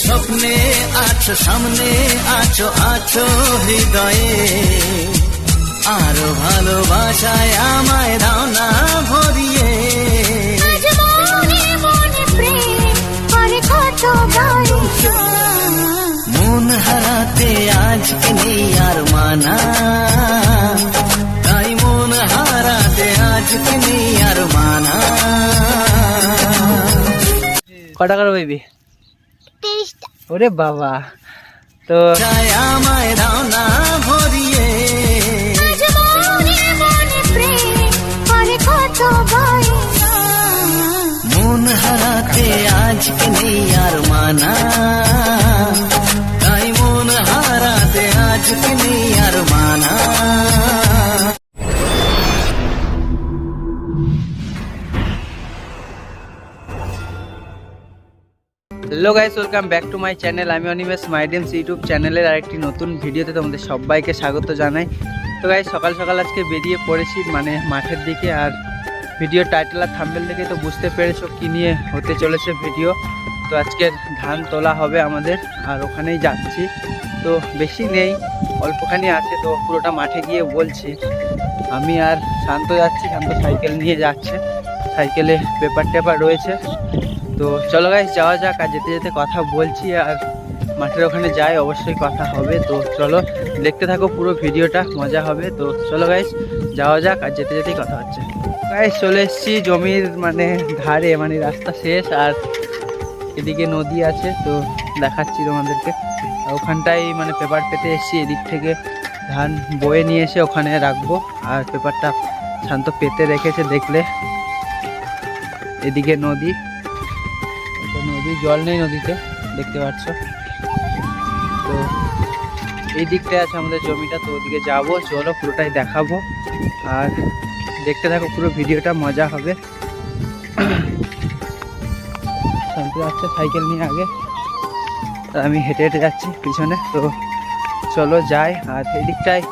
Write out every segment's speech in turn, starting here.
স্বপ্নে আছো, সামনে আছো, আছো হৃদয়ে। আরো ভালোবাসায় আমায় দাও না ভরিয়ে। মন হারাতে আজকে নেই আর মানা, তাই মন হারাতে আজকে নেই আর মানা। কটা করে বেবি? 30টা। ওরে বাবা, তো আমায় দাও না ভরিয়ে। মন হারাতে আজকে নেই আর মানা, তাই মন হারাতে আজকে নেই আর মানা। Hello guys, welcome back to my channel. আমি অনিমেষ মাই ড্রিমস ইউটিউব চ্যানেলের আরেকটি নতুন ভিডিওতে তোমাদের সবাইকে স্বাগত জানাই। তো গাইস, সকাল সকাল আজকে বেরিয়ে পড়েছি মানে মাঠের দিকে। আর ভিডিও টাইটেল আর থাম্বনেল দেখে তো বুঝতে পেরেছো কী নিয়ে হতে চলেছে ভিডিও। তো আজকে ধান তোলা হবে আমাদের, আর ওখানেই যাচ্ছি। তো বেশি নেই, অল্পখানি আছে, তো পুরোটা মাঠে গিয়ে বলছি। আমি আর শান্ত যাচ্ছি, শান্ত সাইকেল নিয়ে যাচ্ছে, সাইকেলে পেপার টেপার রয়েছে। তো চলো গাইস যাওয়া যাক, আর যেতে যেতে কথা বলছি। আর মাঠের ওখানে যাই অবশ্যই কথা হবে। তো চলো দেখতে থাকো, পুরো ভিডিওটা মজা হবে। তো চলো গাইস যাওয়া যাক, আর যেতে যেতেই কথা হচ্ছে। গাইস চলে এসেছি জমির মানে ধারে, মানে রাস্তা শেষ, আর এদিকে নদী আছে। তো দেখাচ্ছি তোমাদেরকে। ওখানটাই মানে পেপার পেতে এসেছি, এদিক থেকে ধান বয়ে নিয়ে এসে ওখানে রাখবো। আর পেপারটা শান্ত পেতে রেখেছে, দেখলে এদিকে নদী, জল নেই নদীতে, দেখতে পাচ্ছ। তো এই দিকটায় আছে আমাদের জমিটা, তো ওদিকে যাবো। চলো পুরোটাই দেখাবো, আর দেখতে থাকো, পুরো ভিডিওটা মজা হবে। শান্ত যাচ্ছে সাইকেল নিয়ে আগে, আর আমি হেঁটে হেঁটে যাচ্ছি পিছনে। তো চলো যাই। আর এই দিকটায়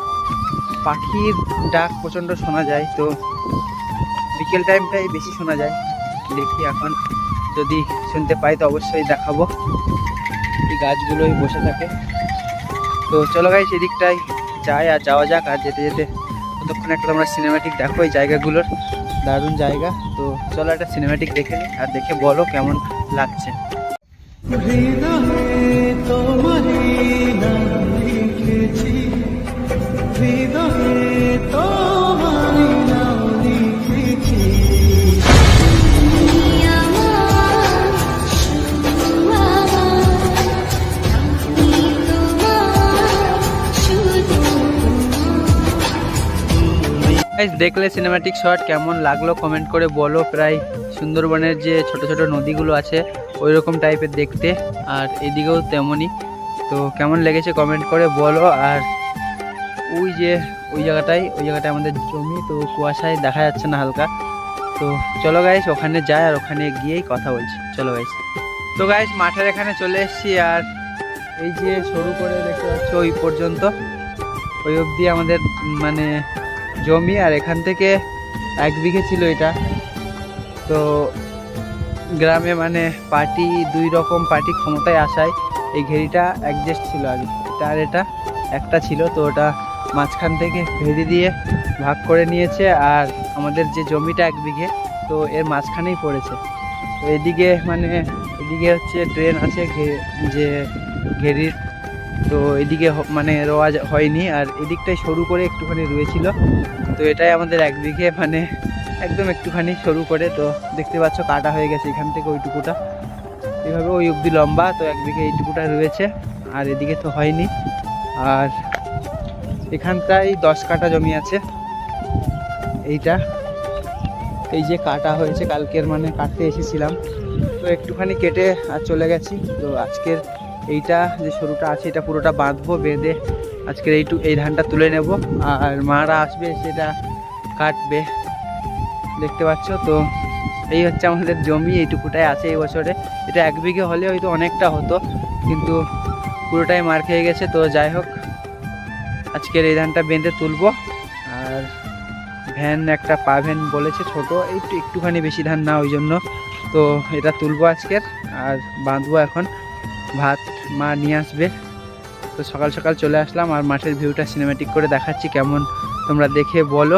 পাখির ডাক প্রচণ্ড শোনা যায়, তো বিকেল টাইমটাই বেশি শোনা যায়। দেখি এখন যদি শুনতে পাই তো অবশ্যই দেখাবো। এই গাছগুলোই বসে থাকে। তো চলো গাইস এদিকটায় যাই, আর যাওয়া যাক। আর যেতে যেতে ততক্ষণ একটা তোমরা সিনেম্যাটিক দেখো এই জায়গাগুলোর, দারুণ জায়গা। তো চলো একটা সিনেম্যাটিক দেখে নিই, আর দেখে বলো কেমন লাগছে। দেখলে সিনেম্যাটিক শট কেমন লাগলো কমেন্ট করে বলো। প্রায় সুন্দরবনের যে ছোট ছোট নদীগুলো আছে ওই রকম টাইপের দেখতে, আর এদিকেও তেমনই। তো কেমন লেগেছে কমেন্ট করে বলো। আর ওই জায়গাটায় আমাদের জমি, তো কুয়াশায় দেখা যাচ্ছে না হালকা। তো চলো গাইস ওখানে যাই, আর ওখানে গিয়েই কথা বলছি। চলো গাইস। তো গাইস মাঠের এখানে চলে এসেছি, আর এই যে সরু করে দেখতে পাচ্ছ ওই পর্যন্ত, ওই অবধি আমাদের মানে জমি। আর এখান থেকে 1 বিঘে ছিল এটা। তো গ্রামে মানে পার্টি 2 রকম পার্টি ক্ষমতায় আসায় এই ঘেরিটা অ্যাডজাস্ট ছিল আগে, এটা আর এটা একটা ছিল। তো ওটা মাঝখান থেকে ভেরি দিয়ে ভাগ করে নিয়েছে, আর আমাদের যে জমিটা 1 বিঘে, তো এর মাঝখানেই পড়েছে। তো এদিকে মানে এদিকে হচ্ছে ড্রেন আছে যে ঘেরির, তো এদিকে মানে রোয়া হয়নি। আর এদিকটাই সরু করে একটুখানি রুয়েছিল। তো এটাই আমাদের 1 বিঘে, মানে একদম একটুখানি সরু করে। তো দেখতে পাচ্ছ কাটা হয়ে গেছে এখান থেকে ওইটুকুটা, এভাবে ওই অবধি লম্বা। তো 1 বিঘে এইটুকুটা রয়েছে, আর এদিকে তো হয়নি। আর এখানটাই 10 কাঠা জমি আছে। এইটা এই যে কাটা হয়েছে কালকের, মানে কাটতে এসেছিলাম, তো একটুখানি কেটে আর চলে গেছি। তো আজকের এইটা যে সরুটা আছে এটা পুরোটা বাঁধবো, বেঁধে আজকের এই ধানটা তুলে নেব। আর মারা আসবে সেটা কাটবে, দেখতে পাচ্ছ। তো এই হচ্ছে আমাদের জমি, এইটুকুটাই আছে এই বছরে। এটা 1 বিঘে হলে হয়তো অনেকটা হতো, কিন্তু পুরোটাই মার খেয়ে গেছে। তো যাই হোক, আজকের এই ধানটা বেঁধে তুলবো। আর ভ্যান একটা ভ্যান বলেছে ছোট, একটুখানি বেশি ধান না, ওই জন্য। তো এটা তুলবো আজকের, আর বাঁধবো এখন। ভাত মা নিয়ে আসবে। তো সকাল সকাল চলে আসলাম আর মাঠের ভিউটা সিনেম্যাটিক করে দেখাচ্ছি, কেমন তোমরা দেখে বলো।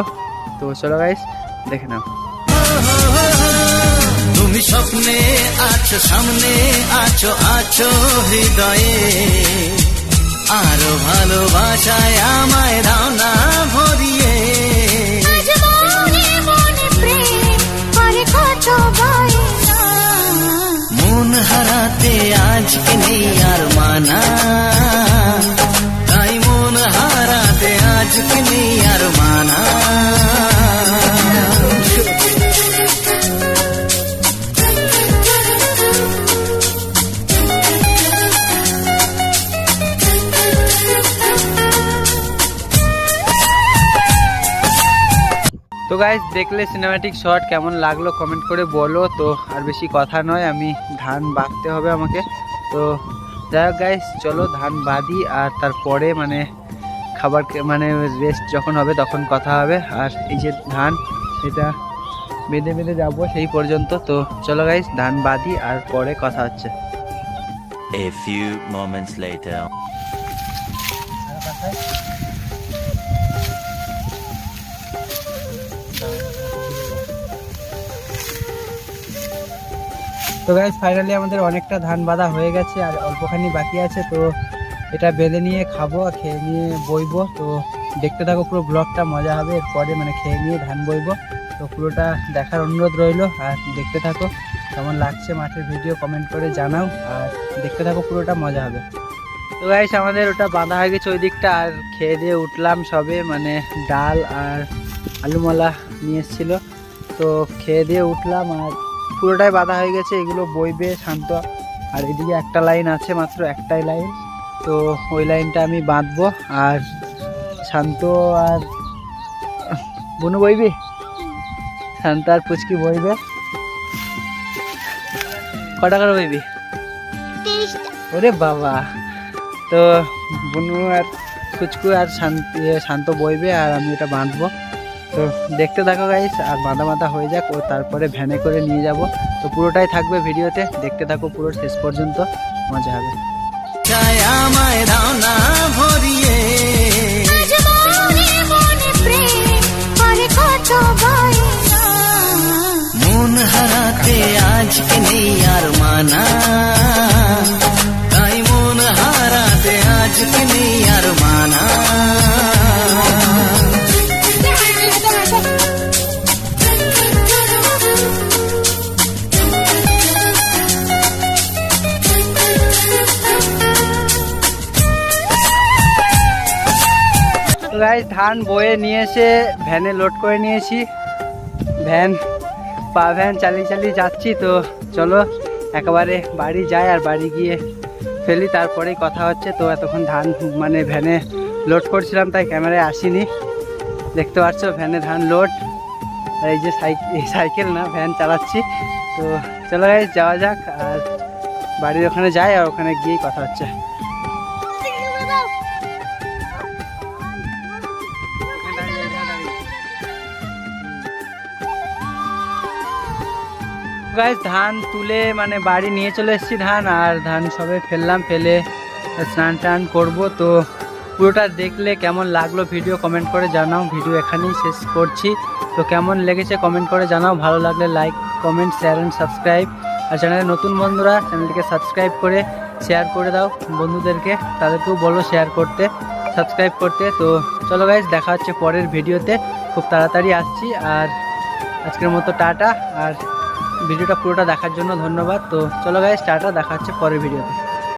তো চলো গাইস দেখে নাও। তুমি স্বপ্নে আছো, সামনে আছো, আছো হৃদয়ে, আরো ভালোবাসায় আমায় দাও না ভরিয়ে। মন হারাতে আজকে নেই আর মানা, তাই মন হারাতে আজকে নেই আর মানা। তো গাইস দেখলে সিনেম্যাটিক শট কেমন লাগলো কমেন্ট করে বলো। তো আর বেশি কথা নয়, আমি ধান বাঁধতে হবে আমাকে। তো যাই হোক গাইস চলো ধান বাঁধি, আর তারপরে মানে খাবার মানে রেস্ট যখন হবে তখন কথা হবে। আর এই যে ধান এটা বেঁধে বেঁধে যাবো সেই পর্যন্ত। তো চলো গাইস ধান বাঁধি আর পরে কথা হচ্ছে। A few moments later. তো গাইস ফাইনালি আমাদের অনেকটা ধান বাঁধা হয়ে গেছে আর অল্পখানি বাকি আছে। তো এটা বেঁধে নিয়ে খাবো আর খেয়ে নিয়ে বইবো। তো দেখতে থাকো পুরো ব্লগটা, মজা হবে। এরপরে মানে খেয়ে নিয়ে ধান বইবো। তো পুরোটা দেখার অনুরোধ রইলো আর দেখতে থাকো কেমন লাগছে মাঠের ভিডিও কমেন্ট করে জানাও, আর দেখতে থাকো পুরোটা মজা হবে। তো গাইস আমাদের ওটা বাঁধা হয়ে গেছে ওই দিকটা, আর খেয়ে দিয়ে উঠলাম সবে, মানে ডাল আর আলুমালা নিয়ে এসেছিলো। তো খেয়ে দিয়ে উঠলাম আর পুরোটাই বাঁধা হয়ে গেছে, এগুলো বইবে শান্ত। আর এদিকে একটা লাইন আছে, মাত্র একটাই লাইন। তো ওই লাইনটা আমি বাঁধবো আর শান্ত আর বুনু বইবি, শান্ত আর পুচকি বইবে। কটা করে বইবি? ওরে বাবা। তো বুনু আর পুচকু আর শান্ত বইবে আর আমি এটা বাঁধবো। তো দেখতে থাকো গাইস, আর বাঁধা হয়ে যাক, ও তারপরে ভ্যানে করে নিয়ে যাব। তো পুরোটাই থাকবে ভিডিওতে, দেখতে থাকো পুরো শেষ পর্যন্ত, মজা হবে। আমায় দাও না ভরিয়ে, মন হারাতে আজকে নেই আর মানা, তাই মন হারাতে আজকে নেই আর মানা। গাইস ধান বয়ে নিয়ে এসে ভ্যানে লোড করে নিয়েছি, ভ্যান চালিয়ে চালিয়ে যাচ্ছি। তো চলো একেবারে বাড়ি যাই আর বাড়ি গিয়ে ফেলি, তারপরেই কথা হচ্ছে। তো এতক্ষণ ধান মানে ভ্যানে লোড করছিলাম তাই ক্যামেরায় আসিনি, দেখতে পাচ্ছ ভ্যানে ধান লোড। আর এই যে সাইকেল না ভ্যান চালাচ্ছি। তো চলো গাইস যাওয়া যাক আর বাড়ির ওখানে যাই, আর ওখানে গিয়েই কথা হচ্ছে। গাইস ধান তুলে মানে বাড়ি নিয়ে চলে এসেছি ধান, আর ধান সবে ফেললাম, ফেলে স্নান টান করবো। তো পুরোটা দেখলে কেমন লাগলো ভিডিও কমেন্ট করে জানাও। ভিডিও এখানেই শেষ করছি। তো কেমন লেগেছে কমেন্ট করে জানাও, ভালো লাগলে like comment share and subscribe. আর চ্যানেলে নতুন বন্ধুরা চ্যানেলটিকে সাবস্ক্রাইব করে শেয়ার করে দাও বন্ধুদেরকে, তাদেরকেও বলো শেয়ার করতে, সাবস্ক্রাইব করতে। তো চলো গাইস দেখা হচ্ছে পরের ভিডিওতে, খুব তাড়াতাড়ি আসছি। আর আজকের মতো টাটা, আর ভিডিওটা পুরোটা দেখার জন্য ধন্যবাদ। তো চলো গাইস টাটা, দেখা হচ্ছে পরের ভিডিওতে।